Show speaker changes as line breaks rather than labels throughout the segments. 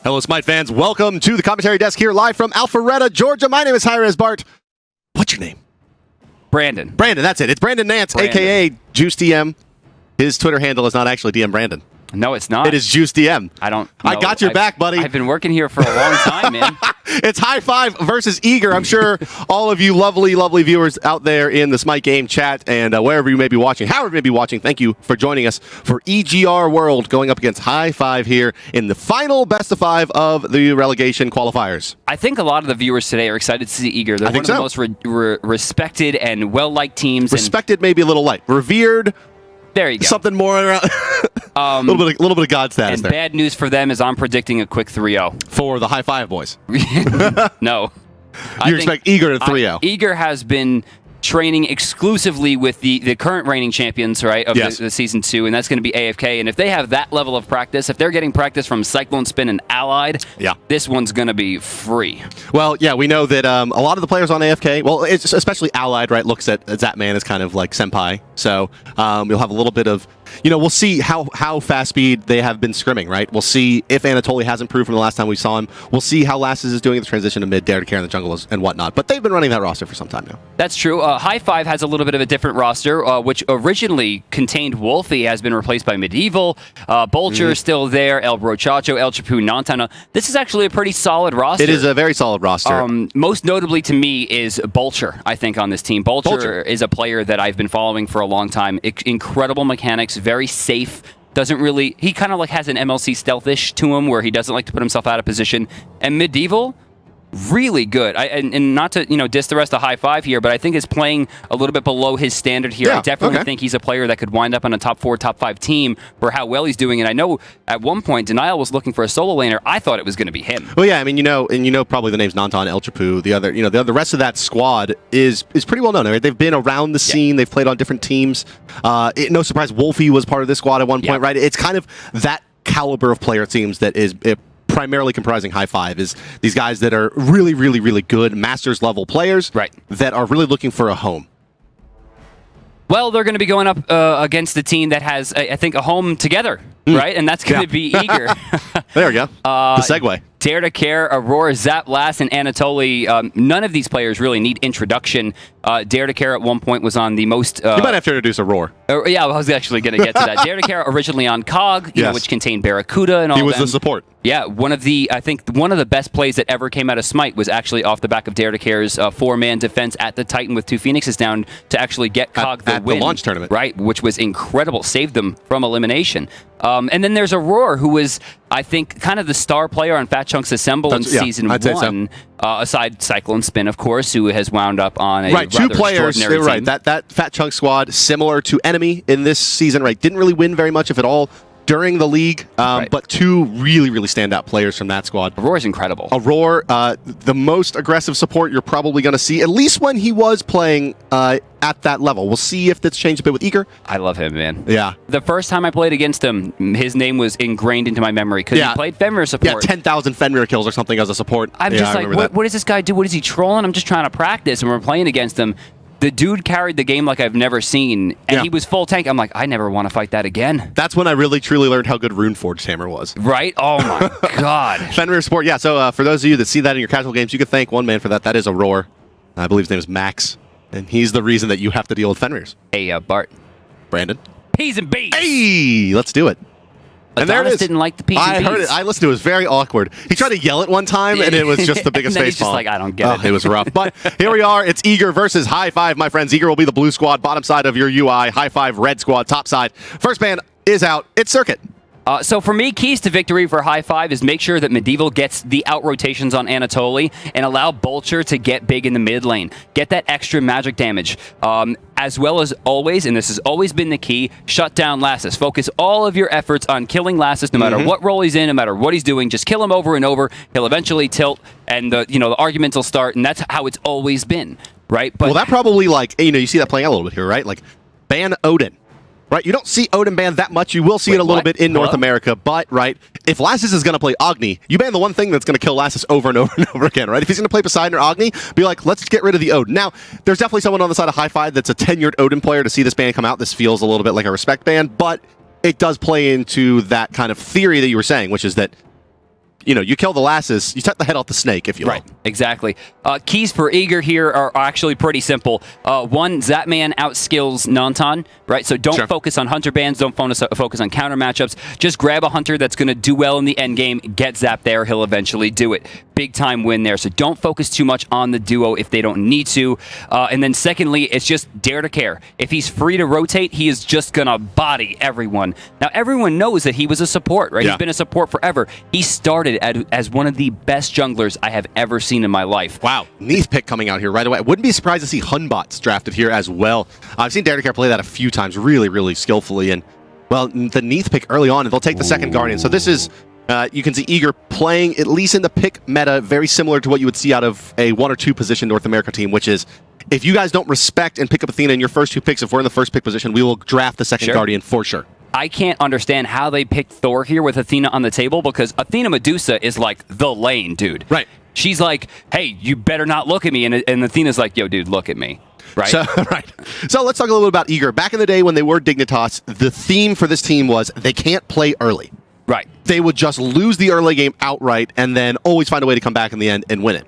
Hello, Smite fans. Welcome to the commentary desk here live from Alpharetta, Georgia. My name is hi-rez Bart. What's your name?
Brandon.
Brandon, that's it. It's Brandon Nance, a.k.a. Juice DM. His Twitter handle is not actually DM Brandon.
No, it's not.
It is Juice DM.
I don't know.
I got your back, buddy.
I've been working here for a long time, man.
It's High Five versus Eager. I'm sure all of you lovely, lovely viewers out there in the Smite game chat and wherever you may be watching, however you may be watching, thank you for joining us for EGR World going up against High Five here in the final best of 5 of the relegation qualifiers.
I think a lot of the viewers today are excited to see Eager. They're one of the most respected and well-liked teams.
Respected, maybe a little light. Revered.
There you go.
Something more around. A little bit of God status
and
there.
Bad news for them is I'm predicting a quick 3-0.
For the High Five boys.
No.
You expect Eager to 3-0.
Eager has been training exclusively with the current reigning champions, right, of the Season 2, and that's going to be AFK. And if they have that level of practice, if they're getting practice from Cyclone Spin and Allied, this one's going to be free.
Well, yeah, we know that a lot of the players on AFK, well, it's especially Allied, right, looks at Zatman as kind of like senpai. So you'll have a little bit of, we'll see how fast speed they have been scrimming, right? We'll see if Anatoly has improved from the last time we saw him. We'll see how Lasses is doing the transition to mid, Dare to Care in the jungle and whatnot. But they've been running that roster for some time now.
That's true. High Five has a little bit of a different roster, which originally contained Wolfie, has been replaced by Medieval. Bolcher is still there, El Brochacho, El Chapu, Nantana. This is actually a pretty solid roster.
It is a very solid roster.
Most notably to me is Bolcher, I think, on this team. Bolcher is a player that I've been following for a long time. Incredible mechanics, very safe. He kind of like has an MLC stealthish to him where he doesn't like to put himself out of position. And Medieval, really good. And not to diss the rest of High Five here, but I think is playing a little bit below his standard here. I definitely think he's a player that could wind up on a top 4, top 5 team for how well he's doing. And I know at one point Denial was looking for a solo laner. I thought it was going to be him.
Well, yeah, I mean, probably the names Nantan, El Chapu, the rest of that squad is pretty well known. Right? They've been around the scene. They've played on different teams. No surprise, Wolfie was part of this squad at one point, right? It's kind of that caliber of player, it seems, that is primarily comprising High Five, is these guys that are really, really, really good Masters level players that are really looking for a home.
Well, they're going to be going up against the team that has, I think, a home together, right? And that's going to be Eager.
There we go. The segue.
Dare to Care, Aurora, Zap, Lass, and Anatoly. None of these players really need introduction. Dare to Care at one point was on the most...
you might have to introduce Aurora.
Yeah, I was actually going to get to that. Dare to Care originally on COG, which contained Barracuda and all that.
He was the support.
Yeah, I think one of the best plays that ever came out of Smite was actually off the back of Dare to Care's 4-man defense at the Titan with 2 Phoenixes down to actually get COG the win.
At the launch tournament.
Right, which was incredible. Saved them from elimination. And then there's Aurora, who was, I think, kind of the star player on Fat Chunks Assemble in Season 1. So. Aside Cyclone Spin, of course, who has wound up on a rather
2 players.
Extraordinary team.
That Fat Chunk squad, similar to Enemy in this season, right? Didn't really win very much, if at all, during the league, but 2 really, really standout players from that squad.
Aurora's incredible.
Aurora, the most aggressive support you're probably going to see, at least when he was playing at that level. We'll see if that's changed a bit with Eager.
I love him, man.
Yeah.
The first time I played against him, his name was ingrained into my memory because he played Fenrir support.
Yeah, 10,000 Fenrir kills or something as a support.
I'm just like, what does this guy do? What is he trolling? I'm just trying to practice, and we're playing against him. The dude carried the game like I've never seen, and he was full tank. I'm like, I never want to fight that again.
That's when I really, truly learned how good Runeforged Hammer was.
Right? Oh, my God.
Fenrir support, yeah. So for those of you that see that in your casual games, you can thank one man for that. That is Aurora. I believe his name is Max, and he's the reason that you have to deal with Fenrirs.
Hey, Bart.
Brandon.
P's and B's.
Hey, let's do it. And there it is.
Didn't like the P's and B's.
I heard it. I listened to it. It was very awkward. He tried to yell at one time, and it was just the biggest
facepalm.
He's
just like, I don't get it.
It was rough. But here we are. It's Eager versus High Five, my friends. Eager will be the blue squad, bottom side of your UI. High Five, red squad, top side. First man is out. It's Circuit.
So for me, keys to victory for High Five is make sure that Medieval gets the out rotations on Anatoly and allow Bolcher to get big in the mid lane. Get that extra magic damage. As well as always, and this has always been the key, shut down Lassus. Focus all of your efforts on killing Lassus no matter what role he's in, no matter what he's doing. Just kill him over and over. He'll eventually tilt, and the arguments will start, and that's how it's always been, right? But
that probably, you see that playing out a little bit here, right? Like, ban Odin. Right, you don't see Odin banned that much. You will see it a little bit in North America, but if Lassus is going to play Agni, you ban the one thing that's going to kill Lassus over and over and over again, right? If he's going to play Poseidon or Agni, be like, let's get rid of the Odin. Now, there's definitely someone on the side of High Five that's a tenured Odin player. To see this ban come out, this feels a little bit like a respect ban, but it does play into that kind of theory that you were saying, which is that you kill the lasses, you cut the head off the snake, if you will.
Right, exactly. Keys for Ymir here are actually pretty simple. One, Zapman outskills Nantan, right? So don't focus on hunter bans, don't focus on counter matchups. Just grab a hunter that's going to do well in the end game, get Zap there, he'll eventually do it. Big time win there. So don't focus too much on the duo if they don't need to. And then secondly, it's just dare to care. If he's free to rotate, he is just going to body everyone. Now, everyone knows that he was a support, right?
Yeah.
He's been a support forever. He started as one of the best junglers I have ever seen in my life.
Wow. Neith pick coming out here right away. I wouldn't be surprised to see Hunbots drafted here as well. I've seen Dare to Care play that a few times really, really skillfully. And, well, the Neith pick early on, and they'll take the second Guardian. So this is, you can see Ymir playing, at least in the pick meta, very similar to what you would see out of a 1 or 2 position North America team, which is, if you guys don't respect and pick up Athena in your first 2 picks, if we're in the first pick position, we will draft the second Guardian for sure.
I can't understand how they picked Thor here with Athena on the table, because Athena Medusa is like the lane, dude.
Right.
She's like, hey, you better not look at me. And Athena's like, yo, dude, look at me. Right.
So let's talk a little bit about Ymir. Back in the day when they were Dignitas, the theme for this team was they can't play early.
Right.
They would just lose the early game outright and then always find a way to come back in the end and win it.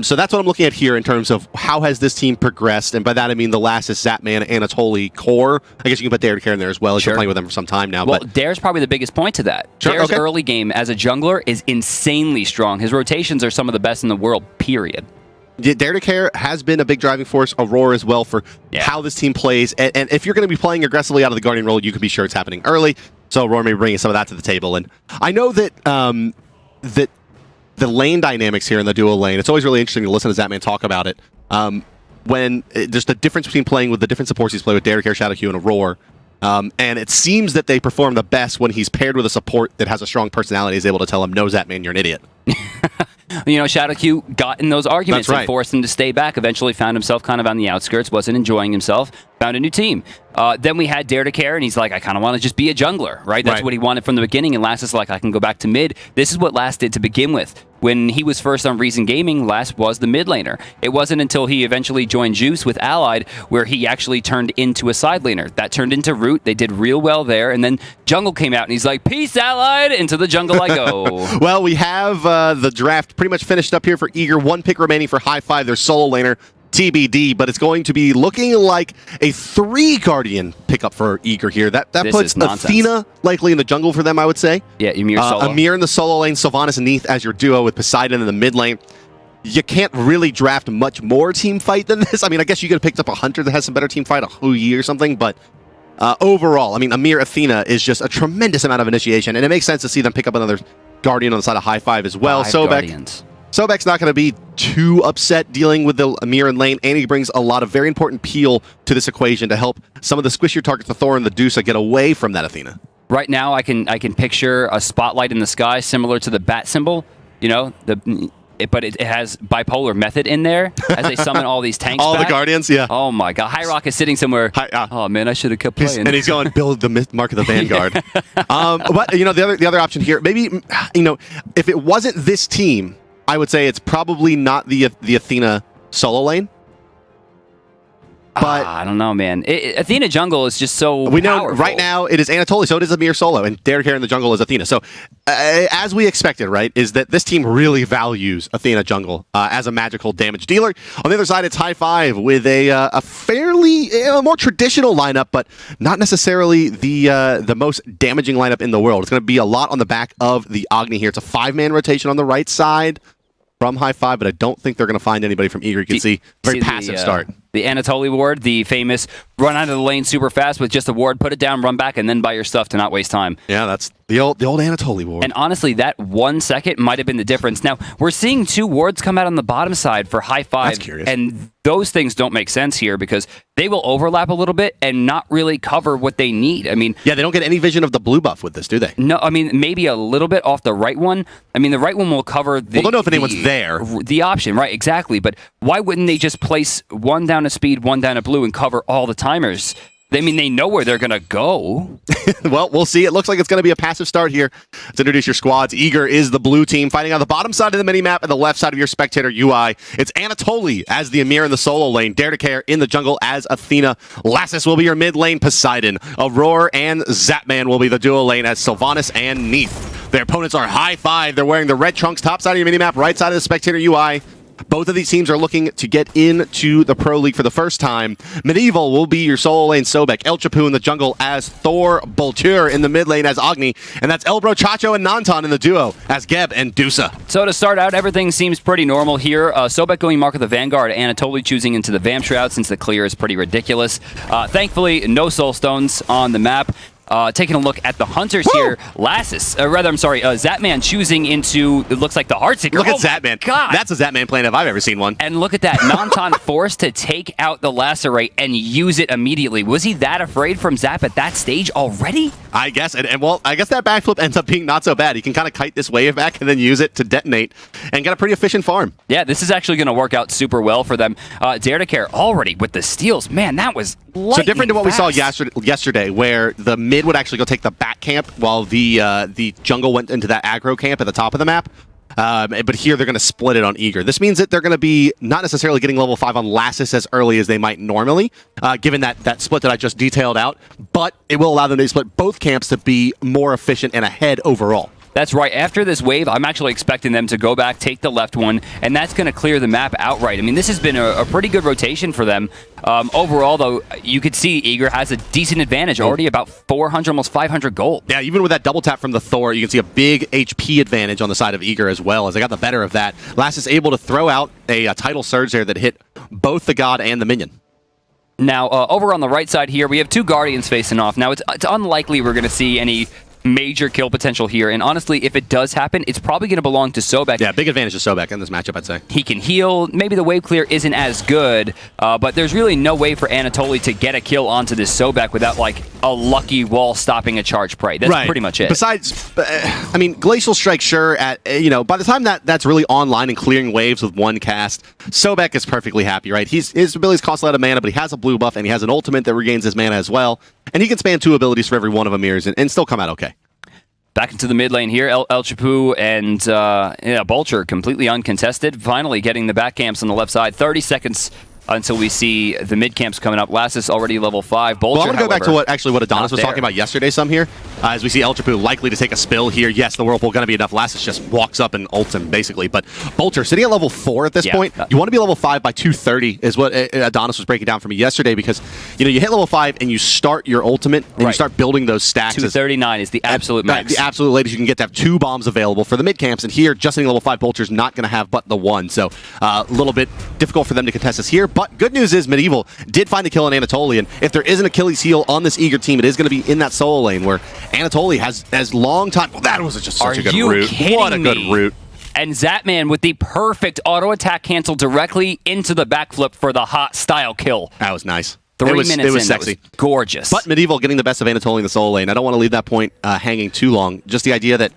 So that's what I'm looking at here in terms of how has this team progressed. And by that, I mean the last is Zapman, Anatoly, Core. I guess you can put Dare to Care in there as well, as you're playing with them for some time now.
Well, Dare's probably the biggest point to that. Dare's early game as a jungler is insanely strong. His rotations are some of the best in the world, period.
Dare to Care has been a big driving force. Aurora as well for how this team plays. And if you're going to be playing aggressively out of the Guardian role, you can be sure it's happening early. So Aurora may be bringing some of that to the table. And I know that that the lane dynamics here in the duo lane, it's always really interesting to listen to Zapman talk about it. When just the difference between playing with the different supports he's played with, Dare to Care, Shadowhue, and Aurora. And it seems that they perform the best when he's paired with a support that has a strong personality, is able to tell him, no, Zapman, you're an idiot.
Shadowhue got in those arguments and forced him to stay back. Eventually found himself kind of on the outskirts, wasn't enjoying himself, found a new team. Then we had Dare to Care, and he's like, I kind of want to just be a jungler, right? That's what he wanted from the beginning, and Lass is like, I can go back to mid. This is what Lass did to begin with. When he was first on Reason Gaming, Lass was the mid laner. It wasn't until he eventually joined Juice with Allied where he actually turned into a side laner. That turned into Root. They did real well there, and then Jungle came out, and he's like, peace, Allied! Into the jungle I go.
Well, we have the draft pretty much finished up here for Ymir. 1 pick remaining for Hi-5, their solo laner. TBD, but it's going to be looking like a 3 Guardian pickup for Ymir here. That puts Athena likely in the jungle for them, I would say.
Yeah, Ymir solo.
Ymir in the solo lane, Sylvanus and Neith as your duo with Poseidon in the mid lane. You can't really draft much more team fight than this. I mean, I guess you could have picked up a hunter that has some better team fight, a Hui or something, but overall, I mean, Ymir Athena is just a tremendous amount of initiation, and it makes sense to see them pick up another Guardian on the side of Hi-5 as well. Sobek's not going to be too upset dealing with the Ymir in lane, and he brings a lot of very important peel to this equation to help some of the squishier targets, the Thor and the Medusa, get away from that Athena.
Right now, I can picture a spotlight in the sky similar to the bat symbol, but it has bipolar method in there as they summon all these tanks
all
back.
The Guardians, yeah.
Oh my god, High-Rock is sitting somewhere. Oh man, I should have kept playing.
And he's going, build the Mark of the Vanguard. But, the other option here, maybe, if it wasn't this team, I would say it's probably not the Athena solo lane. But
I don't know, man. Athena jungle is just so
we know
powerful.
Right now it is Anatoly, so it is Ymir solo, and Dare to Care in the jungle is Athena. So as we expected, right, is that this team really values Athena jungle as a magical damage dealer. On the other side, it's Hi-5 with a fairly more traditional lineup, but not necessarily the most damaging lineup in the world. It's going to be a lot on the back of the Agni here. It's a 5-man rotation on the right side from Hi-5, but I don't think they're going to find anybody from Ymir. You can see very passive start.
The Anatoly ward, the famous run out of the lane super fast with just a ward, put it down, run back, and then buy your stuff to not waste time.
Yeah, that's the old Anatoly ward.
And honestly, that 1 second might have been the difference. Now, we're seeing 2 wards come out on the bottom side for Hi-5.
That's curious.
And those things don't make sense here because they will overlap a little bit and not really cover what they need. I mean...
Yeah, they don't get any vision of the blue buff with this, do they?
No, I mean, maybe a little bit off the right one. I mean, the right one will cover the...
Well, don't know if anyone's there.
The option, right, exactly. But why wouldn't they just place 1 down to speed, 1 down to blue, and cover all the timers? They know where they're going to go.
Well, we'll see. It looks like it's going to be a passive start here. Let's introduce your squads. Eager is the blue team, fighting on the bottom side of the minimap and the left side of your spectator UI. It's Anatoly as the Ymir in the solo lane. Dare to Care in the jungle as Athena. Lassus will be your mid lane, Poseidon. Aurora and Zapman will be the duo lane as Sylvanus and Neith. Their opponents are high five. They're wearing the red trunks, top side of your minimap, right side of the spectator UI. Both of these teams are looking to get into the Pro League for the first time. Medieval will be your solo lane Sobek. El Chapu in the jungle as Thor. Boltur in the mid lane as Agni. And that's Elbro, Chacho, and Nantan in the duo as Geb and Dusa.
So to start out, everything seems pretty normal here. Sobek going Mark of the Vanguard, Anatoly choosing into the Vamp Shroud since the clear is pretty ridiculous. Thankfully, no Soul Stones on the map. Taking a look at the Hunters here, Zapman choosing into, it looks like the Heartseeker.
Look at Zapman.
God.
That's a Zapman plan if I've ever seen one.
And look at that, Nantan forced to take out the Lacerate and use it immediately. Was he that afraid from Zap at that stage already?
I guess, well, I guess that backflip ends up being not so bad. He can kind of kite this wave back and then use it to detonate and get a pretty efficient farm.
Yeah, this is actually going to work out super well for them. Dare to Care already with the steals. Man, that was
so different to what
fast.
we saw yesterday, where the mid would actually go take the back camp while the jungle went into that aggro camp at the top of the map. But here they're going to split it on Eager. This means that they're going to be not necessarily getting level 5 on Lassus as early as they might normally, given that split that I just detailed out, but it will allow them to split both camps to be more efficient and ahead overall.
That's right. After this wave, I'm actually expecting them to go back, take the left one, and that's going to clear the map outright. I mean, this has been a pretty good rotation for them. Overall, though, you could see Eager has a decent advantage, already about 400, almost 500 gold.
Yeah, even with that double tap from the Thor, you can see a big HP advantage on the side of Eager as well, as they got the better of that. Lassus able to throw out a tidal surge there that hit both the god and the minion.
Now, over on the right side here, we have two Guardians facing off. Now, it's unlikely we're going to see any major kill potential here, and honestly, if it does happen, it's probably going to belong to Sobek.
Yeah, big advantage to Sobek in this matchup, I'd say.
He can heal. Maybe the wave clear isn't as good, but there's really no way for Anatoly to get a kill onto this Sobek without, like, a lucky wall stopping a charge prey. That's pretty much it.
Besides, I mean, Glacial Strike, sure, by the time that's really online and clearing waves with one cast, Sobek is perfectly happy, right? His abilities cost a lot of mana, but he has a blue buff, and he has an ultimate that regains his mana as well, and he can span 2 abilities for every one of Ymir's and still come out okay.
Back into the mid lane here, El Chapu and Bolcher completely uncontested. Finally getting the back camps on the left side. 30 seconds until we see the mid camps coming up. Lassus already level 5. Bolcher,
well, I want to go back to what Adonis was talking about yesterday some here. As we see El Chapu likely to take a spill here. Yes, the Whirlpool going to be enough. Lassus just walks up and ults him, basically. But Bolcher sitting at level 4 at this point. You want to be level 5 by 230 is what Adonis was breaking down for me yesterday, because you hit level 5 and you start your ultimate and you start building those stacks.
239 is the absolute max.
The absolute latest you can get to have 2 bombs available for the mid camps, and here, just hitting level 5, Bolcher's not going to have but the 1. So a little bit difficult for them to contest this here. But good news is Medieval did find the kill on Anatoly, and if there is an Achilles heel on this Eager team, it is going to be in that solo lane where Anatoly has long time. Well, that was just such a good route. What a good route.
And Zapman with the perfect auto attack cancel directly into the backflip for the hot style kill.
That was nice.
3 minutes
it was
in,
sexy.
That was gorgeous.
But Medieval getting the best of Anatoly in the solo lane. I don't want to leave that point hanging too long. Just the idea that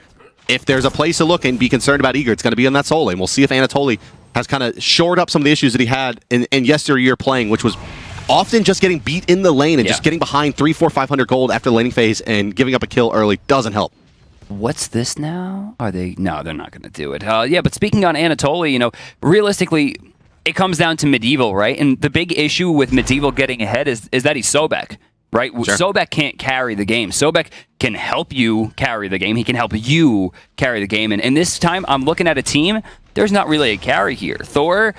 if there's a place to look and be concerned about Eager, it's going to be in that solo lane. We'll see if Anatoly has kind of shored up some of the issues that he had in yesteryear playing, which was often just getting beat in the lane and just getting behind 300, 400, 500 gold after the laning phase and giving up a kill early doesn't help.
What's this now? Are they? No, they're not going to do it. Yeah, but speaking on Anatoly, realistically, it comes down to Medieval, right? And the big issue with Medieval getting ahead is that he's Sobek, right? Sure. Sobek can't carry the game. Sobek can help you carry the game. He can help you carry the game. And this time, I'm looking at a team, there's not really a carry here. Thor,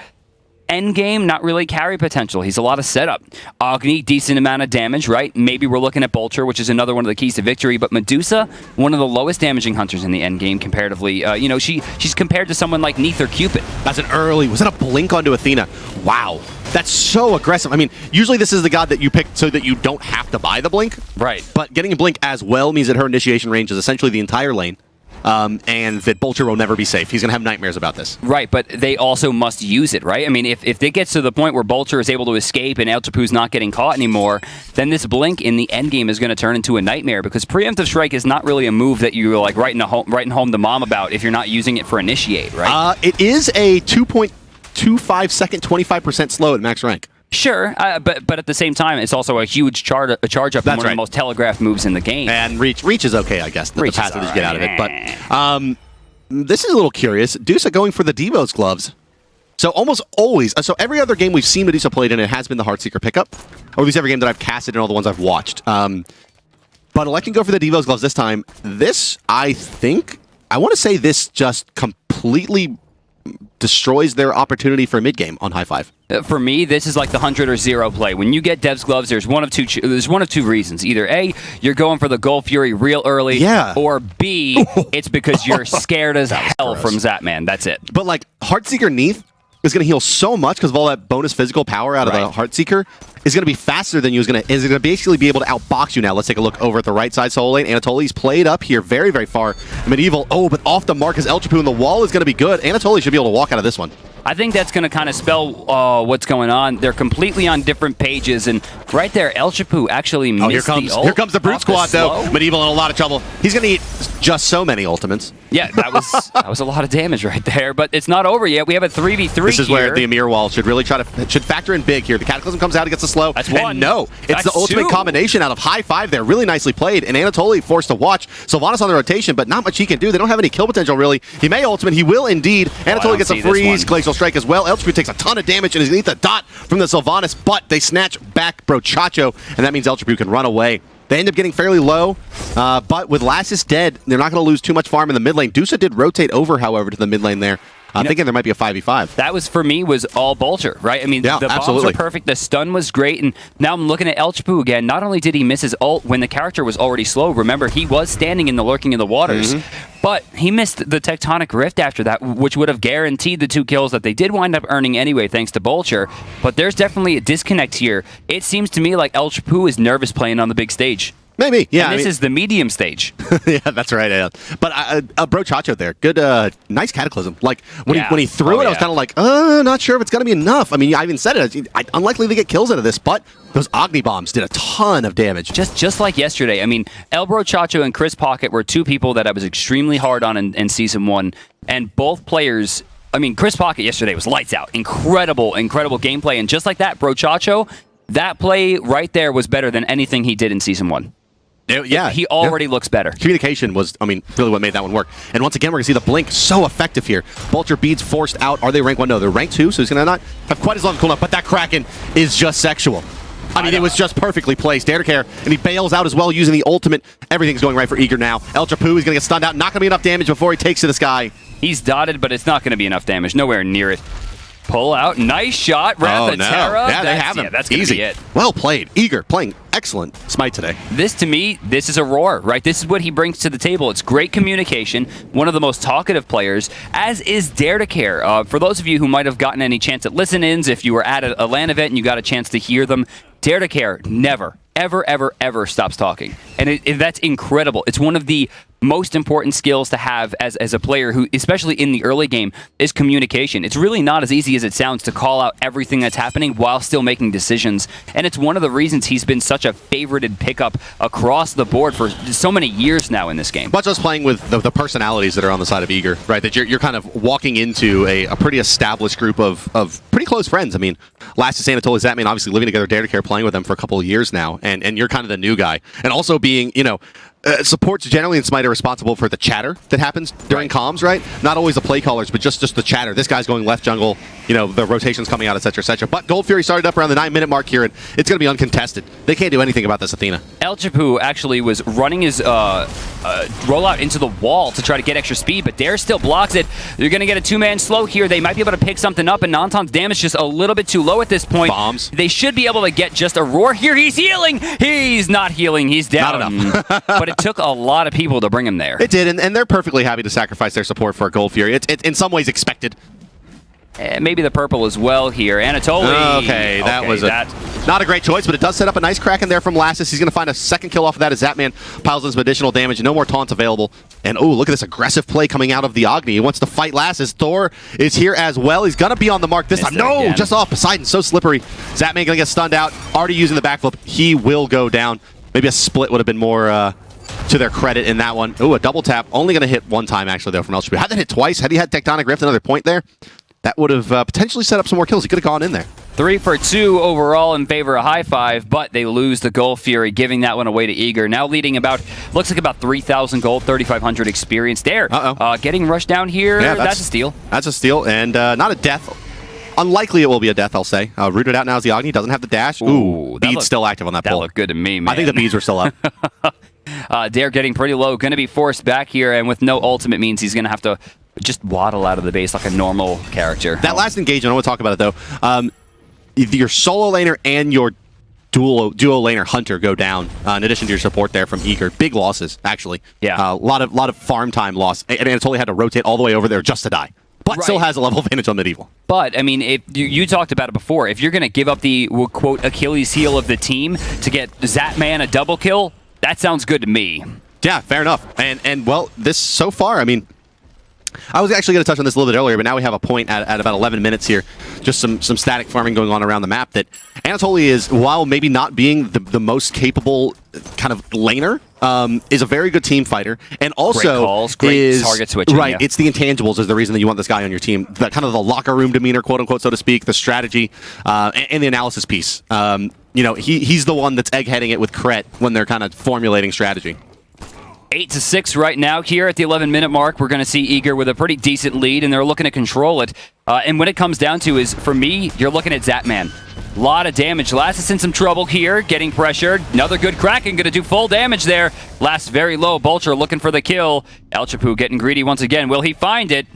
endgame, not really carry potential. He's a lot of setup. Agni, decent amount of damage, right? Maybe we're looking at Bolcher, which is another one of the keys to victory. But Medusa, one of the lowest damaging hunters in the endgame comparatively. She's compared to someone like Neith or Cupid.
That's an early... Was that a blink onto Athena? Wow. That's so aggressive. I mean, usually this is the god that you pick so that you don't have to buy the blink.
Right.
But getting a blink as well means that her initiation range is essentially the entire lane. And that Bolcher will never be safe. He's going to have nightmares about this.
Right, but they also must use it, right? I mean, if it gets to the point where Bolcher is able to escape and El Chapu's not getting caught anymore, then this blink in the endgame is going to turn into a nightmare, because preemptive strike is not really a move that you're like writing home to mom about if you're not using it for initiate, right?
It is a 2.25 second, 25% slow at max rank.
Sure, but at the same time, it's also a huge charge up and one of the most telegraphed moves in the game.
And reach is okay, I guess. The passive you get out of it. But this is a little curious. Medusa going for the Devo's gloves. So almost always, so every other game we've seen Medusa played in, it has been the Heartseeker pickup, or at least every game that I've casted and all the ones I've watched. But electing to go for the Devo's gloves this time, this, I want to say this just completely destroys their opportunity for mid-game on high five.
For me, this is like the 100 or 0 play. When you get Dev's gloves, there's one of two reasons. Either A, you're going for the Gold Fury real early, or B, it's because you're scared as hell from Zatman. That's it.
But like Heartseeker Neith is going to heal so much because of all that bonus physical power out of the Heartseeker. Is going to be faster than you. Is going to basically be able to outbox you now. Let's take a look over at the right side solo lane. Anatoly's played up here very, very far. Medieval, but off the mark is Elchapu, and the wall is going to be good. Anatoly should be able to walk out of this one.
I think that's going to kind of spell what's going on. They're completely on different pages, and right there, Elchapu actually missed the ult.
Here comes the Brute Squad, though. Medieval in a lot of trouble. He's going to eat just so many ultimates.
Yeah, that was a lot of damage right there, but it's not over yet. We have a 3v3
This is where the Ymir wall should really should factor in big here. The Cataclysm comes out, it gets a slow.
That's one.
And no, it's the ultimate combination out of high five there. Really nicely played, and Anatoly forced to watch. Sylvanus on the rotation, but not much he can do. They don't have any kill potential, really. He may ultimate. He will indeed. Anatoly gets a freeze. Glacial Strike as well. Elchapu takes a ton of damage and is beneath the dot from the Sylvanus, but they snatch back Brochacho, and that means Elchapu can run away. They end up getting fairly low, but with Lassus dead, they're not going to lose too much farm in the mid lane. Dusa did rotate over, however, to the mid lane there. I'm thinking there might be a 5v5.
That was, for me, was all Bolcher, right? I mean, the bombs were perfect, the stun was great, and now I'm looking at Elchapu again. Not only did he miss his ult when the character was already slow, remember, he was standing in the Lurking in the Waters, but he missed the Tectonic Rift after that, which would have guaranteed the 2 kills that they did wind up earning anyway, thanks to Bolcher. But there's definitely a disconnect here. It seems to me like Elchapu is nervous playing on the big stage.
Maybe, yeah.
And this is the medium stage.
Yeah, that's right. Yeah. But Brochacho there, good, nice Cataclysm. Like when he threw it, I was kind of like, not sure if it's gonna be enough. I mean, I even said it. Unlikely to get kills out of this, but those Agni bombs did a ton of damage.
Just like yesterday. I mean, El Brochacho and Chris Pocket were 2 people that I was extremely hard on in Season 1, and both players. I mean, Chris Pocket yesterday was lights out. Incredible gameplay, and just like that, Brochacho, that play right there was better than anything he did in Season 1.
Yeah,
he already looks better.
Communication was, really what made that one work. And once again, we're going to see the Blink so effective here. Vulture beads forced out. Are they rank 1? No, they're rank 2, so he's going to not have quite as long cooldown. But that Kraken is just sexual. I mean, it was just perfectly placed. Dare to Care, and he bails out as well using the ultimate. Everything's going right for Eager now. Elchapu is going to get stunned out. Not going to be enough damage before he takes to the sky.
He's dotted, but it's not going to be enough damage. Nowhere near it. Pull out. Nice shot. Wrath of Terra.
Yeah, they have him.
Yeah, that's going to be it.
Well played. Eager playing excellent Smite today.
This, to me, this is a roar, right? This is what he brings to the table. It's great communication. One of the most talkative players, as is Dare to Care. For those of you who might have gotten any chance at listen-ins, if you were at a LAN event and you got a chance to hear them, Dare to Care never, ever stops talking. And that's incredible. It's one of the most important skills to have as a player who, especially in the early game, is communication. It's really not as easy as it sounds to call out everything that's happening while still making decisions. And it's one of the reasons he's been such a favorited pickup across the board for so many years now in this game.
Much less playing with the personalities that are on the side of Eager, right? That you're kind of walking into a pretty established group of pretty close friends. I mean, Lassus, Anatoly, Zatman, obviously living together, Dare to Care, playing with them for a couple of years now, and you're kind of the new guy. And also being, supports generally in Smite are responsible for the chatter that happens during comms, right? Not always the play callers, but just the chatter. This guy's going left jungle, the rotations coming out, etc., etc. But Gold Fury started up around the 9-minute mark here, and it's going to be uncontested. They can't do anything about this Athena.
Elchapu actually was running his rollout into the wall to try to get extra speed, but Dare still blocks it. They're going to get a 2-man slow here. They might be able to pick something up, and Nanton's damage just a little bit too low at this point.
Bombs.
They should be able to get just a roar here. He's healing. He's not healing. He's down.
Not enough.
But it took a lot of people to bring him there.
It did, and they're perfectly happy to sacrifice their support for a Gold Fury. It's in some ways expected.
Maybe the purple as well here. Anatoly.
Okay, that was not a great choice, but it does set up a nice Kraken there from Lassus. He's going to find a second kill off of that as Zatman piles in some additional damage. No more taunts available. And look at this aggressive play coming out of the Agni. He wants to fight Lassus. Thor is here as well. He's going to be on the mark this time. No, just off. Poseidon, so slippery. Zatman going to get stunned out. Already using the backflip. He will go down. Maybe a split would have been more to their credit in that one. A double tap. Only going to hit one time, actually, though, from Elchapu. Had that hit twice. Had he had Tectonic Rift another point there, that would have potentially set up some more kills. He could have gone in there.
3 for 2 overall in favor of High Five, but they lose the Gold Fury, giving that one away to Ymir. Now leading looks like about 3,000 gold, 3,500 experience there. Getting rushed down here,
yeah,
that's a steal.
That's a steal, and not a death. Unlikely it will be a death, I'll say. Rooted out now is the Agni, doesn't have the dash. Ooh, bead's still active on that pull.
That looked good to me, man.
I think the beads were still up.
Dare getting pretty low, going to be forced back here, and with no ultimate means he's going to have to just waddle out of the base like a normal character.
That last engagement, I want to talk about it though. Your solo laner and your duo laner Hunter go down, in addition to your support there from Ymir. Big losses, actually.
Yeah.
A lot of farm time loss. And Anatoly had to rotate all the way over there just to die. But still has a level advantage on Medieval.
But, I mean, if you talked about it before. If you're going to give up the, quote, Achilles heel of the team to get Zatman a double kill, that sounds good to me.
Yeah, fair enough. And well, this so far, I mean, I was actually going to touch on this a little bit earlier, but now we have a point at about 11 minutes here. Just some static farming going on around the map that Anatoly is, while maybe not being the most capable kind of laner, is a very good team fighter, and also
great calls, great target switching.
Right, it's the intangibles is the reason that you want this guy on your team. The kind of the locker room demeanor, quote unquote, so to speak, the strategy, and the analysis piece. You know, he's the one that's eggheading it with Kret when they're kind of formulating strategy.
8-6 right now here at the 11-minute mark. We're going to see Ymir with a pretty decent lead, and they're looking to control it. And what it comes down to is, for me, you're looking at Zatman. A lot of damage. Last is in some trouble here, getting pressured. Another good Kraken, going to do full damage there. Last very low. Bolcher looking for the kill. Elchapu getting greedy once again. Will he find it?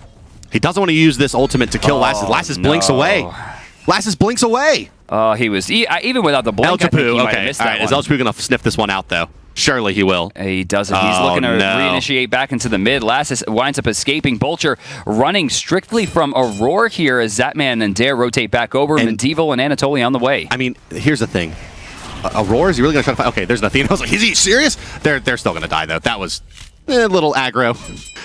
He doesn't want to use this ultimate to kill Lassus. Lassus blinks away. Lassus blinks away.
He was, even without the blink, I think he might have missed that one.
Is Elchapu going to sniff this one out, though? Surely he will.
He doesn't. He's looking to reinitiate back into the mid. Lassus winds up escaping. Bolcher running strictly from Aurora here as Zatman and Dare rotate back over. Medieval and Anatoly on the way.
I mean, here's the thing. Aurora, is he really going to try to fight? Okay, there's an Athena. I was like, is he serious? They're still going to die, though. That was a little aggro.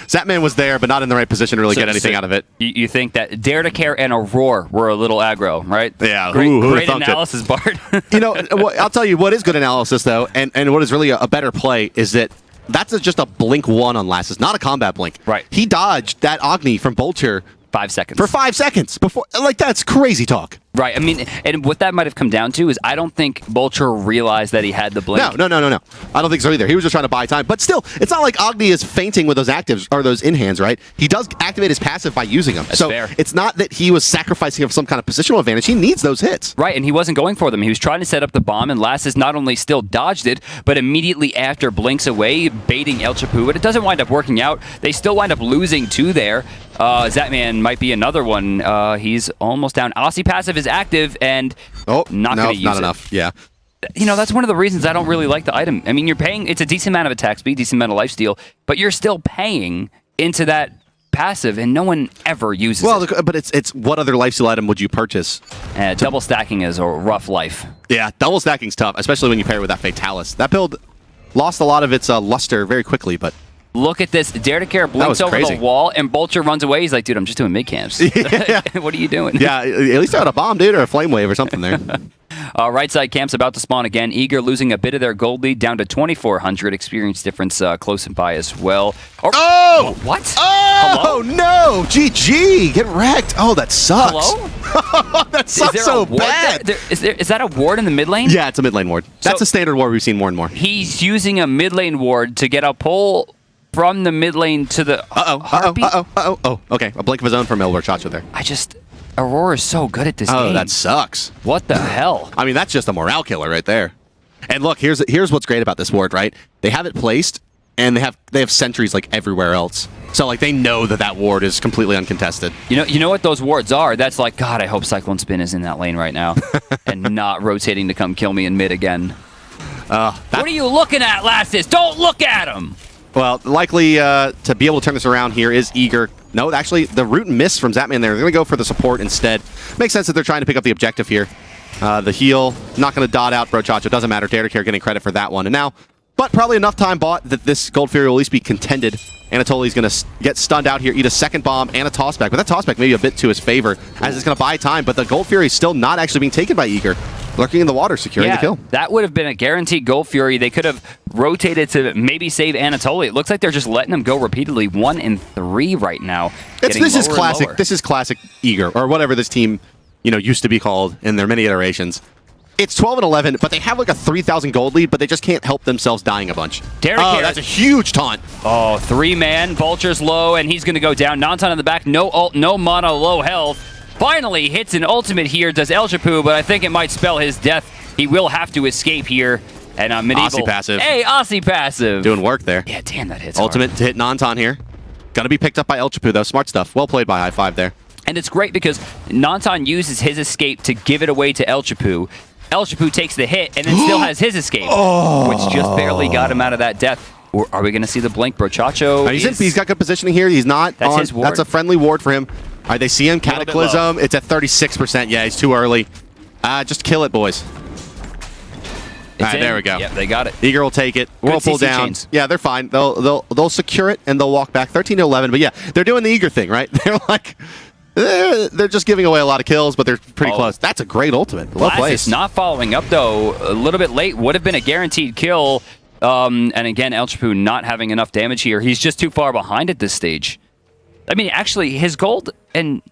Zatman was there, but not in the right position to really get anything out of it.
You think that Dare to Care and Aurora were a little aggro, right?
Yeah.
Great analysis, Bart.
You know, I'll tell you what is good analysis, though, and what is really a better play is that that's just a blink one on Lassus, not a combat blink.
Right.
He dodged that Agni from Bolcher
5 seconds.
For 5 seconds before, like, that's crazy talk.
Right. I mean, and what that might have come down to is I don't think Bolcher realized that he had the blink.
No. I don't think so either. He was just trying to buy time. But still, it's not like Agni is fainting with those actives or those in-hands, right? He does activate his passive by using them.
That's
so
fair.
It's not that he was sacrificing some kind of positional advantage. He needs those hits.
Right, and he wasn't going for them. He was trying to set up the bomb, and Lassus not only still dodged it, but immediately after blinks away, baiting Elchapu. But it doesn't wind up working out. They still wind up losing two there. Zatman might be another one. He's almost down. Aussie passive is active, and not going to use it.
Not enough. Yeah.
You know, that's one of the reasons I don't really like the item. I mean, you're paying, it's a decent amount of attack speed, decent amount of lifesteal, but you're still paying into that passive, and no one ever uses it.
Well, but it's what other lifesteal item would you purchase?
Double stacking is a rough life.
Yeah, double stacking's tough, especially when you pair it with that Fatalis. That build lost a lot of its luster very quickly, but...
Look at this. Dare to Care blinks over the wall, and Bolcher runs away. He's like, dude, I'm just doing mid-camps.
Yeah.
What are you doing?
Yeah, at least I got a bomb, dude, or a flame wave or something there.
Right side camp's about to spawn again. Ymir losing a bit of their gold lead down to 2,400. Experience difference close and by as well.
Oh!
What?
Oh, no! GG! Get wrecked! Oh, that sucks.
Hello?
That sucks so bad.
Is that a ward in the mid lane?
Yeah, it's a mid lane ward. That's a standard ward we've seen more and more.
He's using a mid lane ward to get a pull from the mid lane to the
okay, a blink of his own from El Chacho there.
Aurora's so good at this game.
Oh, that sucks.
What the hell?
I mean, that's just a morale killer right there. And look, here's what's great about this ward, right? They have it placed, and they have sentries like everywhere else. So like they know that ward is completely uncontested.
You know what those wards are? That's like, God, I hope Cyclone Spin is in that lane right now and not rotating to come kill me in mid again. What are you looking at, Lassus? Don't look at him!
Well, likely to be able to turn this around here is Ymir. No, actually, the root and miss from Zatman there. They're going to go for the support instead. Makes sense that they're trying to pick up the objective here. The heal, not going to dot out Brochacho. Doesn't matter. Dare to Care getting credit for that one. And now, but probably enough time bought that this Gold Fury will at least be contended. Anatoly's going to get stunned out here, eat a second bomb and a tossback. But that tossback may be a bit to his favor, as it's going to buy time. But the Gold Fury is still not actually being taken by Ymir. Lurking in the water, securing the kill. That
would have been a guaranteed Gold Fury. They could have rotated to maybe save Anatoly. It looks like they're just letting him go repeatedly. 1 and 3 right now.
This is classic. This is classic Ymir, or whatever this team used to be called in their many iterations. It's 12 and 11, but they have like a 3,000 gold lead, but they just can't help themselves dying a bunch. That's a huge taunt.
Oh, 3-man. Vulture's low, and he's going to go down. Nantan in the back. No ult, no mana, low health. Finally hits an ultimate here, does El Chapu, but I think it might spell his death. He will have to escape here. And Medieval.
Aussie passive.
Hey, Aussie passive.
Doing work there.
Yeah, damn, that hits
Ultimate
hard.
to hit Nantan here. Gonna be picked up by El Chapu, though. Smart stuff. Well played by High Five there.
And it's great because Nantan uses his escape to give it away to El Chapu. El Chapu takes the hit and then still has his escape, which just barely got him out of that death. Or are we going to see the blink? Brochacho
he's got good positioning here. He's not
that's
on.
His ward.
That's a friendly ward for him. All right, they see him. Cataclysm. It's at 36%. Yeah, he's too early. Just kill it, boys. All right, there we go.
Yep, they got it.
Eager will take it. Whirlpool down.
Chains.
Yeah, they're fine. They'll secure it and they'll walk back 13 to 11. But yeah, they're doing the Eager thing, right? They're like. They're just giving away a lot of kills, but they're pretty close. That's a great ultimate. Well placed.
Not following up, though. A little bit late. Would have been a guaranteed kill. And again, El Chapu not having enough damage here. He's just too far behind at this stage. I mean, actually, his gold and...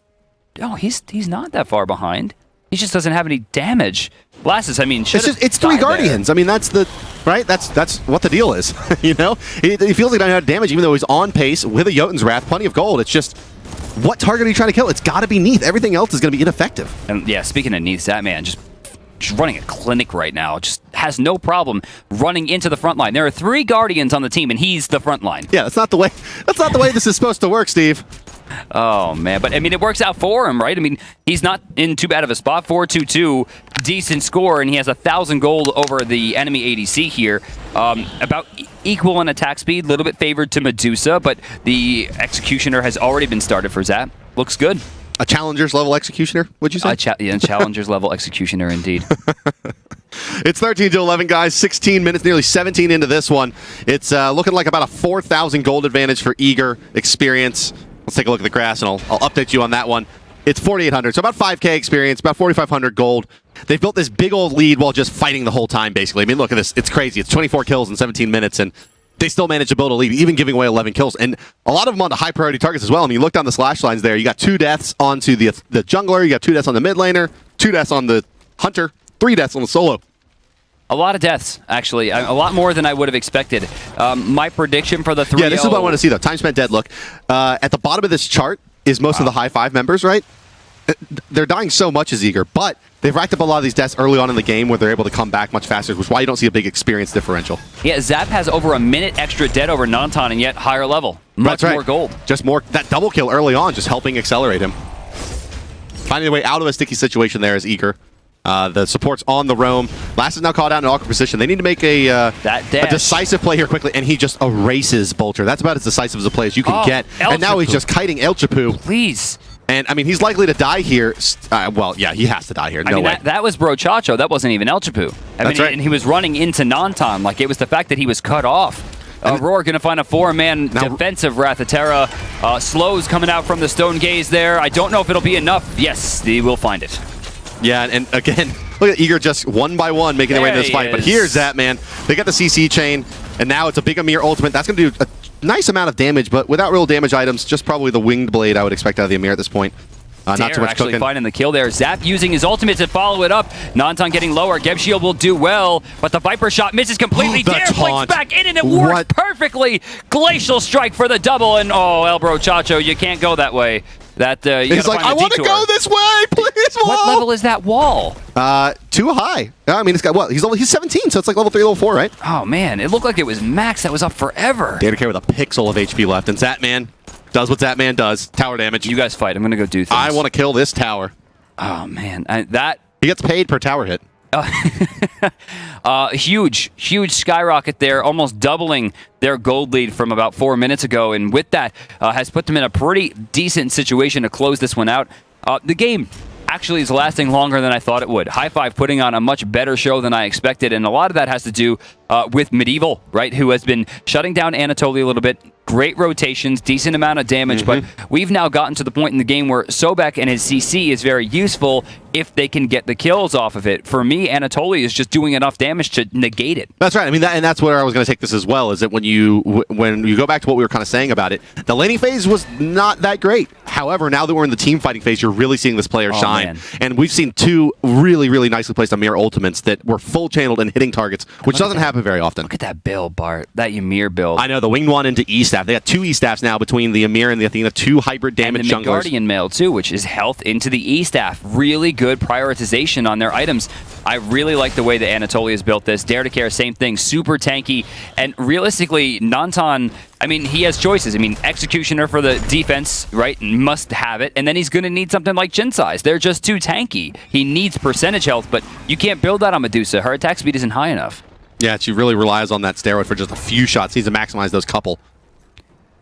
Oh, he's not that far behind. He just doesn't have any damage. Blastus, I mean,
it's 3 Guardians.
There.
I mean, that's the... Right? That's what the deal is. He feels like he doesn't have damage, even though he's on pace with a Jotun's Wrath. Plenty of gold. It's just... What target are you trying to kill? It's got to be Neith. Everything else is going to be ineffective.
And yeah, speaking of Neith, that man just running a clinic right now. Just has no problem running into the front line. There are 3 Guardians on the team, and he's the front line.
Yeah, that's not the way. That's not the way this is supposed to work, Steve.
Oh man, but I mean, it works out for him, right? I mean, he's not in too bad of a spot. 4-2-2, decent score, and he has 1,000 gold over the enemy ADC here. About equal in attack speed, a little bit favored to Medusa, but the Executioner has already been started for Zap. Looks good.
A Challenger's level Executioner, would you say?
Yeah, Challenger's level Executioner, indeed.
It's 13 to 11, guys. 16 minutes, nearly 17 into this one. It's looking like about a 4,000 gold advantage for Eager experience. Let's take a look at the grass, and I'll update you on that one. It's 4,800, so about 5K experience, about 4,500 gold. They've built this big old lead while just fighting the whole time, basically. I mean, look at this. It's crazy. It's 24 kills in 17 minutes, and they still managed to build a lead, even giving away 11 kills. And a lot of them onto high-priority targets as well. I mean, you look down the slash lines there. You got 2 deaths onto the jungler. You got 2 deaths on the mid laner, 2 deaths on the hunter, 3 deaths on the solo.
A lot of deaths, actually. A lot more than I would have expected. My prediction for the 3-0...
Yeah, this is what I want to see, though. Time spent dead. Look, at the bottom of this chart is most of the high 5 members, right? They're dying so much as Eager, but they've racked up a lot of these deaths early on in the game where they're able to come back much faster, which is why you don't see a big experience differential. Yeah,
Zap has over a minute extra dead over Nantan, and yet higher level. Much more gold.
Just more. That double kill early on just helping accelerate him. Finding a way out of a sticky situation there is Eager. The support's on the roam. Last is now caught out in an awkward position. They need to make a decisive play here quickly, and he just erases Bolter. That's about as decisive as a play as you can get. And now he's just kiting El Chapu.
Please.
And, I mean, he's likely to die here. Well, yeah, he has to die here. No way.
That was Brochacho. That wasn't even El Chapu.
That's right.
And he was running into Nantan. Like, it was the fact that he was cut off. Roar going to find a 4-man defensive Wrath of Terra. Slows coming out from the Stone Gaze there. I don't know if it'll be enough. Yes, they will find it.
Yeah, and again, look at Eager just one by one making their way into this fight. But here's that, man. They got the CC chain, and now it's a big Ymir ultimate. That's going to do a nice amount of damage, but without real damage items, just probably the winged blade I would expect out of the Ymir at this point. Not too much
actually
cooking.
Finding the kill there. Zap using his ultimate to follow it up. Nantan getting lower. Geb Shield will do well, but the Viper shot misses completely. Dare blinks back in, and it works perfectly. Glacial strike for the double, and El Brochacho, you can't go that way. He's like, I want to go this way, please. Wall. What level is that wall?
Too high. I mean, it's got what? He's 17, so it's like level 3, level 4, right?
Oh man, it looked like it was max. That was up forever.
Data carry with a pixel of HP left, and Zatman does what Zatman does. Tower damage.
You guys fight. I'm gonna go do things.
I want to kill this tower.
Oh man,
he gets paid per tower hit.
Huge skyrocket there, almost doubling their gold lead from about 4 minutes ago, and with that has put them in a pretty decent situation to close this one out. The game actually is lasting longer than I thought it would. High Five putting on a much better show than I expected, and a lot of that has to do with Medieval, right, who has been shutting down Anatoly a little bit. Great rotations, decent amount of damage, but we've now gotten to the point in the game where Sobek and his CC is very useful if they can get the kills off of it. For me, Anatoly is just doing enough damage to negate it.
That's right. I mean, and that's where I was going to take this as well, is that when you go back to what we were kind of saying about it, the laning phase was not that great. However, now that we're in the team fighting phase, you're really seeing this player shine.
Man.
And we've seen two really, really nicely placed Ymir ultimates that were full channeled and hitting targets, which doesn't happen very often.
Look at that build, Bart. That Ymir build.
I know, the winged one into E-Staff. They got two E-Staffs now between the Ymir and the Athena, two hybrid damage
junglers. And the Guardian Mail, too, which is health into the E-Staff. Really good prioritization on their items. I really like the way that Anatoly has built this. Dare to Care, same thing. Super tanky. And realistically, Nantan, I mean, he has choices. I mean, Executioner for the defense, right? Must have it. And then he's going to need something like Jin Size. They're just too tanky. He needs percentage health, but you can't build that on Medusa. Her attack speed isn't high enough.
Yeah, she really relies on that steroid for just a few shots. Needs to maximize those couple.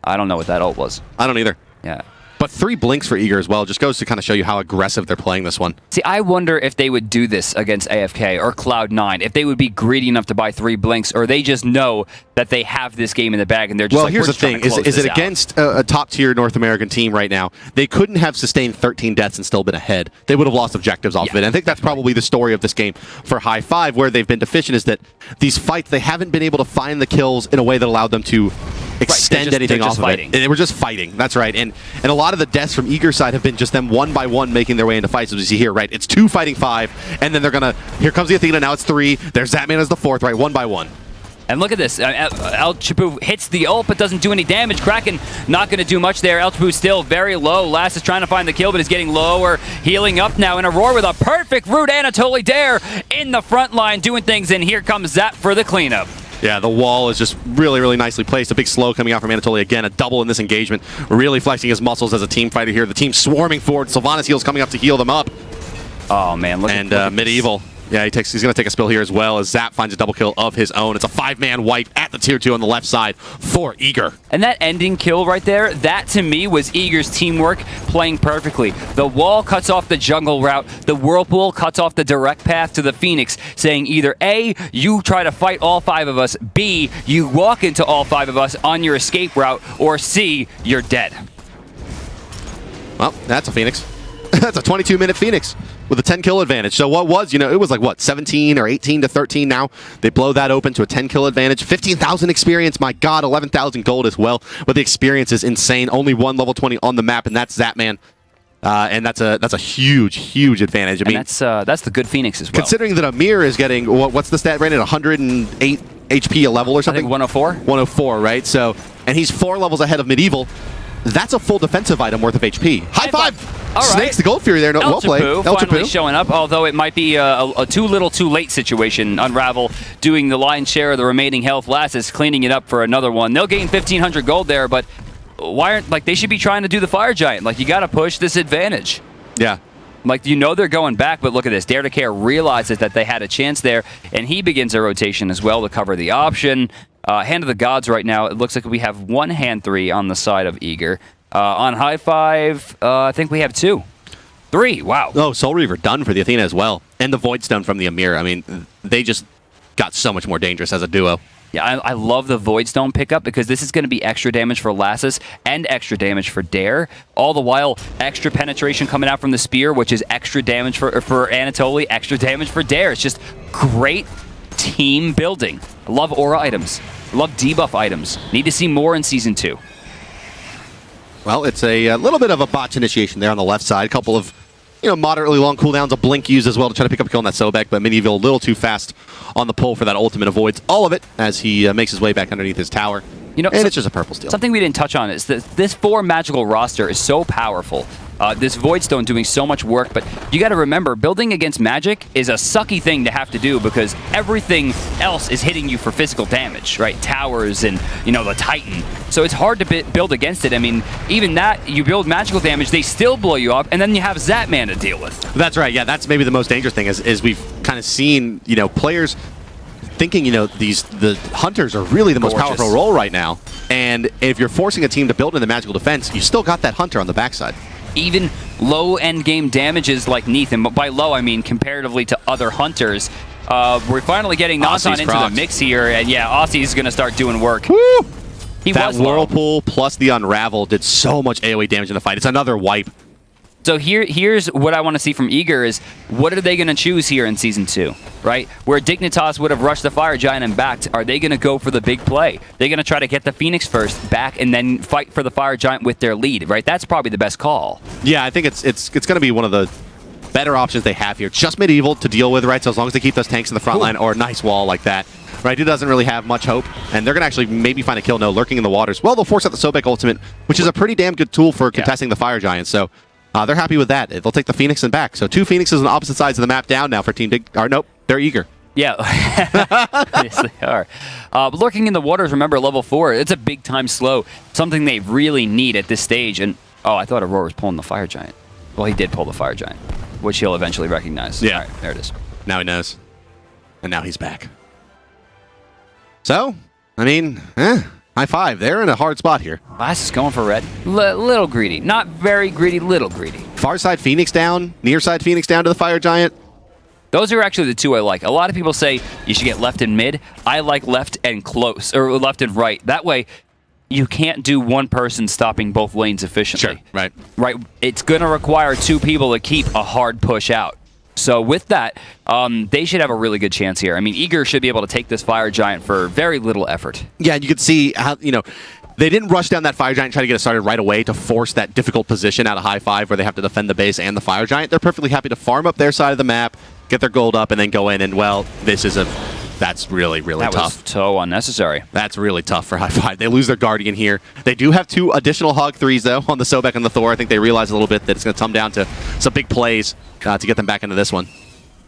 I don't know what that ult was.
I don't either.
Yeah.
But 3 blinks for Eager as well just goes to kind of show you how aggressive they're playing this one.
See, I wonder if they would do this against AFK or Cloud9, if they would be greedy enough to buy 3 blinks, or they just know that they have this game in the bag and they're just
well,
like,
here's the thing. Is it against a top-tier North American team right now? They couldn't have sustained 13 deaths and still been ahead. They would have lost objectives off of it. And I think that's probably the story of this game for High Five, where they've been deficient, is that these fights, they haven't been able to find the kills in a way that allowed them to extend anything off of it. They were just fighting. That's right. And a lot of the deaths from Eager side have been just them one by one making their way into fights, as we see here, right? It's 2 fighting 5, and then they're gonna, here comes the Athena, now it's 3. There's Zatman as the 4th, right? 1 by 1.
And look at this. El Chapu hits the ult, but doesn't do any damage. Kraken not going to do much there. El Chapu still very low. Last is trying to find the kill, but is getting lower. Healing up now in a roar with a perfect root. Anatoly Dare in the front line doing things, and here comes Zap for the cleanup.
Yeah, the wall is just really, really nicely placed. A big slow coming out from Anatoly. Again, a double in this engagement. Really flexing his muscles as a team fighter here. The team swarming forward. Sylvanus heals coming up to heal them up.
Oh, man. Look at
Medieval. Yeah, he's going to take a spill here as well as Zap finds a double kill of his own. It's a 5-man wipe at the tier 2 on the left side for Eager.
And that ending kill right there, that to me was Eager's teamwork playing perfectly. The wall cuts off the jungle route. The whirlpool cuts off the direct path to the Phoenix, saying either A, you try to fight all 5 of us, B, you walk into all 5 of us on your escape route, or C, you're dead.
Well, that's a Phoenix. That's a 22-minute Phoenix with a 10-kill advantage. So what was, it was like, what, 17 or 18 to 13 now? They blow that open to a 10-kill advantage. 15,000 experience, my God, 11,000 gold as well. But the experience is insane. Only 1 level 20 on the map, and that's Zatman. And that's a huge, huge advantage. I mean,
that's the good Phoenix as well.
Considering that Ymir is getting, what's the stat rated? 108 HP a level or something?
I think 104.
104, right? So, and he's 4 levels ahead of Medieval. That's a full defensive item worth of HP. High five!
All
Snakes
right.
the Gold Fury there. No, well played.
El finally showing up, although it might be a too little, too late situation. Unravel doing the lion's share of the remaining health. Last is cleaning it up for another one. They'll gain 1,500 gold there, but why aren't, they should be trying to do the Fire Giant. You got to push this advantage.
Yeah.
They're going back, but look at this. Dare to Care realizes that they had a chance there, and he begins a rotation as well to cover the option. Hand of the Gods right now, it looks like we have 1 hand 3 on the side of Eager. On High Five, I think we have 2. 3, wow.
Oh, Soul Reaver done for the Athena as well. And the Void Stone from the Ymir. I mean, they just got so much more dangerous as a duo.
Yeah, I love the Void Stone pickup because this is going to be extra damage for Lassus and extra damage for Dare. All the while, extra penetration coming out from the Spear, which is extra damage for Anatoly, extra damage for Dare. It's just great team building. I love aura items. I love debuff items. Need to see more in Season 2.
Well, it's a little bit of a botch initiation there on the left side. A couple of moderately long cooldowns, a blink used as well to try to pick up a kill on that Sobek, but Medieval a little too fast on the pull for that ultimate, avoids all of it as he makes his way back underneath his tower. And it's just a purple steal.
Something we didn't touch on is that this 4 magical roster is so powerful. This Void Stone doing so much work, but you got to remember, building against magic is a sucky thing to have to do because everything else is hitting you for physical damage, right? Towers and, the Titan. So it's hard to build against it. I mean, even that, you build magical damage, they still blow you up, and then you have Zatman to deal with.
That's right. Yeah, that's maybe the most dangerous thing is we've kind of seen, players thinking, the hunters are really the most powerful role right now. And if you're forcing a team to build in the magical defense, you still got that hunter on the backside.
Even low end game damages like Neith, and by low I mean comparatively to other hunters, we're finally getting Nantan into the mix here, and yeah, Aussie's going to start doing work.
Woo! That Whirlpool plus the Unravel did so much AoE damage in the fight. It's another wipe.
So here's what I want to see from Ymir is what are they going to choose here in Season 2, right? Where Dignitas would have rushed the Fire Giant and backed, are they going to go for the big play? They're going to try to get the Phoenix first, back, and then fight for the Fire Giant with their lead, right? That's probably the best call.
Yeah, I think it's going to be one of the better options they have here. Just Medieval to deal with, right? So as long as they keep those tanks in the front line or a nice wall like that, right? He doesn't really have much hope, and they're going to actually maybe find a kill. No, lurking in the waters. Well, they'll force out the Sobek ultimate, which is a pretty damn good tool for contesting the Fire Giant. So they're happy with that. They'll take the Phoenix and back. So 2 Phoenixes on opposite sides of the map down now for Team Dig. Or nope, they're Ymir.
Yeah, yes, they are. Lurking in the waters, remember, level 4, it's a big-time slow, something they really need at this stage. And, oh, I thought Aurora was pulling the Fire Giant. Well, he did pull the Fire Giant, which he'll eventually recognize.
Yeah.
All right, there it is.
Now he knows. And now he's back. So, I mean, high five. They're in a hard spot here.
Glass is going for red. Little greedy. Not very greedy, little greedy.
Far side Phoenix down, near side Phoenix down to the Fire Giant.
Those are actually the 2 I like. A lot of people say you should get left and mid. I like left and close, or left and right. That way, you can't do one person stopping both lanes efficiently.
Sure, right.
Right. It's going to require 2 people to keep a hard push out. So with that, they should have a really good chance here. I mean, Ymir should be able to take this Fire Giant for very little effort.
Yeah, and you could see how, they didn't rush down that Fire Giant and try to get it started right away to force that difficult position out of high five where they have to defend the base and the Fire Giant. They're perfectly happy to farm up their side of the map, get their gold up, and then go in. And, well, that's really, really tough. That
was so unnecessary.
That's really tough for high five. They lose their Guardian here. They do have 2 additional Hog 3s, though, on the Sobek and the Thor. I think they realize a little bit that it's going to come down to some big plays to get them back into this one.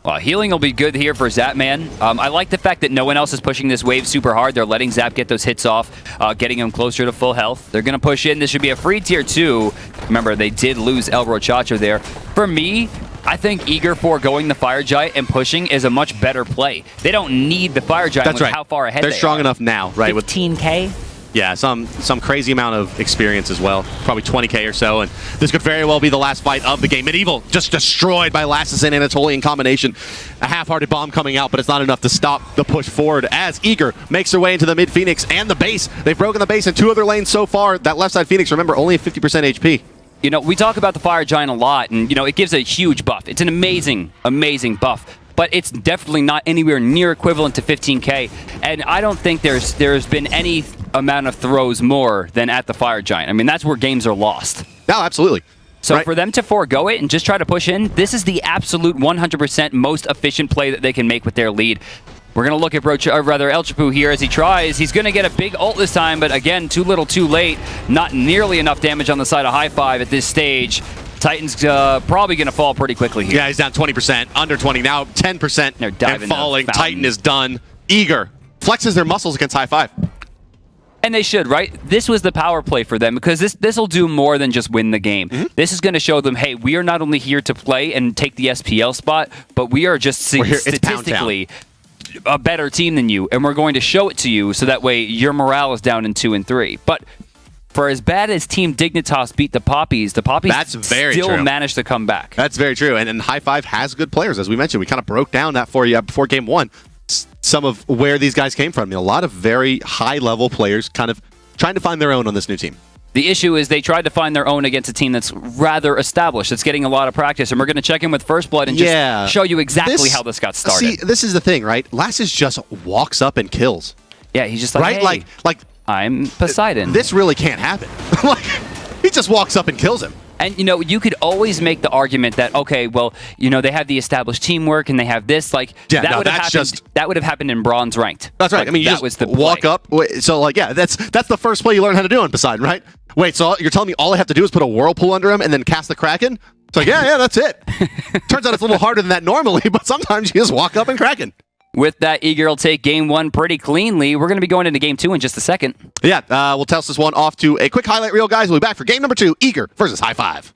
Well, healing will be good here for Zapman. I like the fact that no one else is pushing this wave super hard. They're letting Zap get those hits off, getting him closer to full health. They're going to push in. This should be a free tier 2. Remember, they did lose El Rochacho there. For me, I think Ymir foregoing the Fire Giant and pushing is a much better play. They don't need the Fire Giant.
That's
with
right.
How far ahead
they're strong enough now, right?
15K?
Yeah, some crazy amount of experience as well. Probably 20K or so, and this could very well be the last fight of the game. Medieval just destroyed by Lassus and Anatolian combination. A half-hearted bomb coming out, but it's not enough to stop the push forward as Ymir makes their way into the mid-Phoenix and the base. They've broken the base in 2 other lanes so far. That left side Phoenix, remember, only at 50% HP.
You know, we talk about the Fire Giant a lot, and, you know, it gives a huge buff. It's an amazing, amazing buff. But it's definitely not anywhere near equivalent to 15K. And I don't think there's been any amount of throws more than at the Fire Giant. I mean, that's where games are lost.
No, absolutely.
So
right.
For them to forego it and just try to push in, this is the absolute 100% most efficient play that they can make with their lead. We're going to look at Elchapu here as he tries. He's going to get a big ult this time, but again, too little, too late. Not nearly enough damage on the side of high five at this stage. Titan's probably going to fall pretty quickly here.
Yeah, he's down 20%, under 20, now 10%.
They're diving
and falling. Titan is done. Ymir flexes their muscles against high five.
And they should, right? This was the power play for them because this will do more than just win the game. Mm-hmm. This is going to show them, hey, we are not only here to play and take the SPL spot, but we are just statistically a better team than you, and we're going to show it to you so that way your morale is down in 2 and 3. But for as bad as Team Dignitas beat the Poppies still managed to come back.
That's very true. And High Five has good players, as we mentioned. We kind of broke down that for you before Game 1. Some of where these guys came from. I mean, a lot of very high-level players kind of trying to find their own on this new team.
The issue is they tried to find their own against a team that's rather established. That's getting a lot of practice. And we're going to check in with First Blood and just show you exactly how this got started.
See, this is the thing, right? Lassus just walks up and kills.
Yeah, he's just like,
right?
Hey,
like
I'm Poseidon.
This really can't happen. Like, he just walks up and kills him.
And, you know, you could always make the argument that, okay, well, you know, they have the established teamwork and they have this. Like, that would have happened in Bronze Ranked.
That's right.
Like,
I mean, you just walk up. So, like, yeah, that's the first play you learn how to do on Poseidon, right? Wait, so you're telling me all I have to do is put a Whirlpool under him and then cast the Kraken? It's like, yeah, that's it. Turns out it's a little harder than that normally, but sometimes you just walk up and Kraken.
With that, Ymir will take Game 1 pretty cleanly. We're going to be going into Game 2 in just a second.
Yeah, we'll test this one off to a quick highlight reel, guys. We'll be back for Game number 2, Ymir versus High Five.